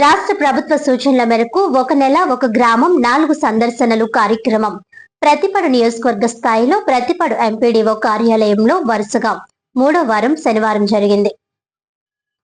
రాష్ట్ర ప్రభుత్వ సూచనల మేరకు ఒక నెల ఒక గ్రామం 4 సందర్శనలు కార్యక్రమం ప్రతిపాడు నియోజకవర్గ స్థాయిలో ప్రతిపాడు ఎంపీడీఓ కార్యాలయంలో వరుసగా 3వ వారం శనివారం జరిగింది.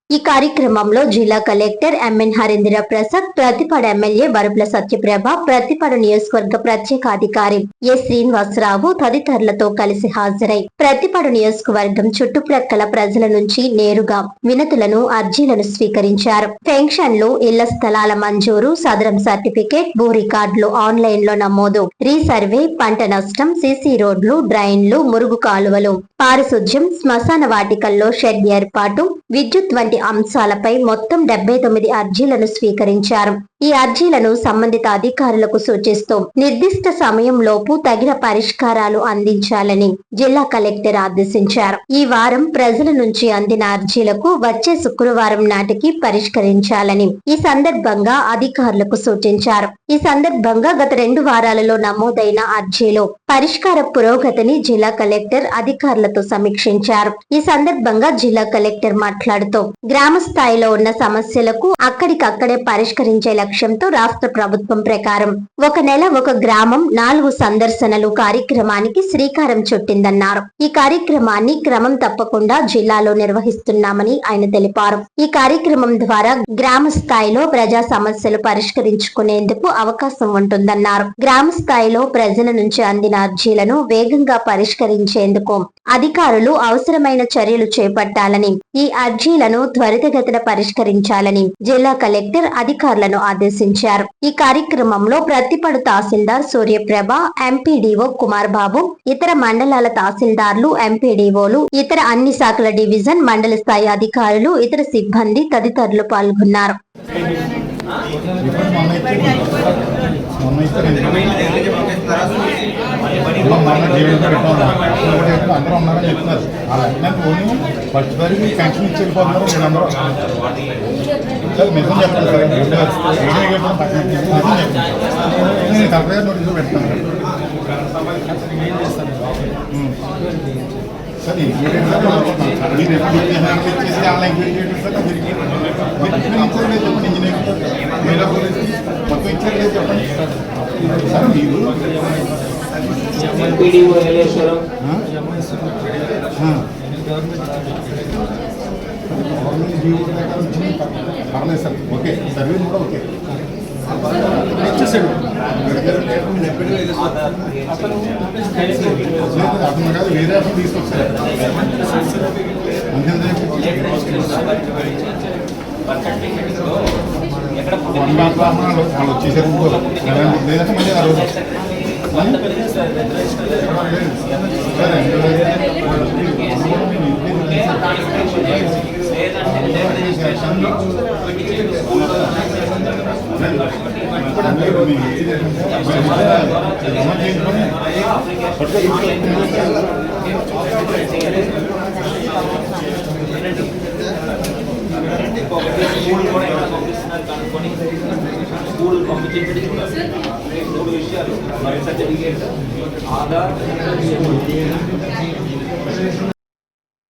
ఈ కార్యక్రమంలో జిల్లా collector M N Harendra Prasad, Prathipadu MLA Varupula Satyaprabha, Prathipadu నియోజకవర్గ ప్రత్యేకాధికారి ఎస్ శ్రీనివాసరావు తదితరులతో కలిసి హాజరై ప్రతిపాడు నియోజకవర్గం చుట్టుప్రక్కల ప్రజల నుంచి నేరుగా వినతులను, అర్జీలను స్వీకరించారు. పెన్షన్లు, ఇళ్ల స్థలాల మంజూరు, సదరం సర్టిఫికేట్, భూ రికార్డులు ఆన్లైన్ లో నమోదు, రీసర్వే, పంట నష్టం, సీసీ రోడ్లు, డ్రైన్లు, మురుగు కాలువలు, పారిశుధ్యం, శ్మశాన వాటికల్లో షెడ్ ఏర్పాటు, విద్యుత్ వంటి అంశాలపై మొత్తం 79 అర్జీలను స్వీకరించారు. ఈ అర్జీలను సంబంధిత అధికారులకు సూచిస్తూ నిర్దిష్ట సమయంలోపు తగిన పరిష్కారాలు అందించాలని జిల్లా కలెక్టర్ ఆదేశించారు. ఈ వారం ప్రజల నుంచి అందిన అర్జీలకు వచ్చే శుక్రవారం నాటికి పరిష్కరించాలని ఈ సందర్భంగా అధికారులకు సూచించారు. ఈ సందర్భంగా గత 2 వారాలలో నమోదైన అర్జీలో పరిష్కార పురోగతిని జిల్లా కలెక్టర్ అధికారులతో సమీక్షించారు. ఈ సందర్భంగా జిల్లా కలెక్టర్ మాట్లాడుతూ గ్రామ స్థాయిలో ఉన్న సమస్యలకు అక్కడికక్కడే పరిష్కరించే లక్ష్యంతో రాష్ట్ర ప్రభుత్వం ప్రకారం ఒక నెల ఒక గ్రామం 4 సందర్శనలు కార్యక్రమానికి శ్రీకారం చుట్టిందన్నారు. ఈ కార్యక్రమాన్ని క్రమం తప్పకుండా జిల్లాలో నిర్వహిస్తున్నామని ఆయన తెలిపారు. ఈ కార్యక్రమం ద్వారా గ్రామ స్థాయిలో ప్రజా సమస్యలు పరిష్కరించుకునేందుకు అవకాశం ఉంటుందన్నారు. గ్రామ స్థాయిలో ప్రజల నుంచి అందిన అర్జీలను వేగంగా పరిష్కరించేందుకు అధికారులు అవసరమైన చర్యలు చేపట్టాలని, ఈ అర్జీలను త్వరితగతిన పరిష్కరించాలని జిల్లా కలెక్టర్ అధికారులను ఆదేశించారు. ఈ కార్యక్రమంలో ప్రతిపాడు తహసీల్దార్ సూర్యప్రభ, ఎంపీడీఓ కుమార్ బాబు, ఇతర మండలాల తహసీల్దార్లు, ఎంపీడీఓలు, ఇతర అన్ని శాఖల డివిజన్, మండల స్థాయి అధికారులు, ఇతర సిబ్బంది తదితరులు పాల్గొన్నారు. సరే మీరు ఎప్పుడు ఇచ్చేసి ఆన్లైన్ ఇంజనీరింగ్ మొత్తం ఇచ్చారు చెప్పండి సార్. మీరు పర్లేదు సార్, ఓకే సర్వే కూడా ఓకే ఇచ్చేసాడు. అతను కాదు, వేరే అతను తీసుకొచ్చారు. వాళ్ళు వచ్చేసారు లేదంటే మళ్ళీ ఆ రోజు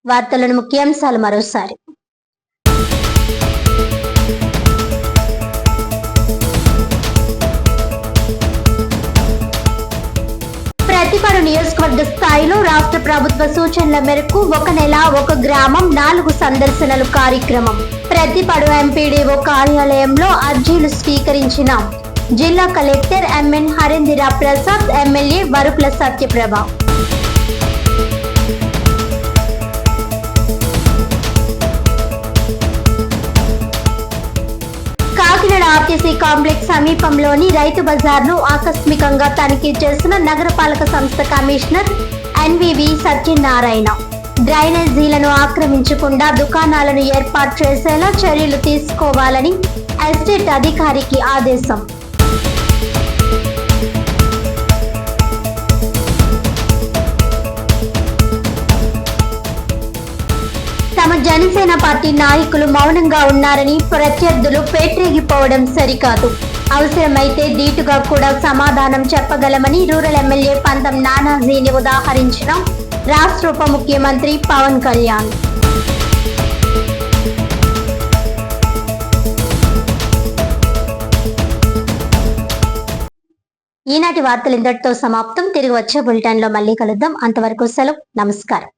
వార్తలను ముఖ్యాంశాలు మరోసారి. ప్రతిపాడు నియోజకవర్గ స్థాయిలో రాష్ట్ర ప్రభుత్వ సూచనల మేరకు ఒక నెల ఒక గ్రామం 4 సందర్శనలు కార్యక్రమం ప్రతిపాడు ఎంపీడీఓ కార్యాలయంలో అర్జీలు స్వీకరించిన జిల్లా collector M N Harendra Prasad, MLA Varupula Satyaprabha. Kakinada RTC complex సమీపంలోని రైతు బజార్ను ఆకస్మికంగా తనిఖీ చేసిన నగరపాలక సంస్థ కమిషనర్ ఎన్వివి సత్యనారాయణ. డ్రైనేజీలను ఆక్రమించకుండా దుకాణాలను ఏర్పాటు చేసేలా చర్యలు తీసుకోవాలని ఎస్టేట్ అధికారికి ఆదేశం. తమ జనసేన పార్టీ నాయకులు మౌనంగా ఉన్నారని ప్రత్యర్థులు పేట్రేగిపోవడం సరికాదు. అవసరమైతే ధీటుగా కూడా సమాధానం చెప్పగలమని రూరల్ ఎమ్మెల్యే పంతం నానాజీని ఉదాహరించిన రాష్ట్ర ఉప ముఖ్యమంత్రి పవన్ కళ్యాణ్. ఈనాటి వార్తలు ఇంతటితో సమాప్తం. తిరిగి వచ్చే బులెటిన్ లో మళ్ళీ కలుద్దాం. అంతవరకు సెలవు. నమస్కారం.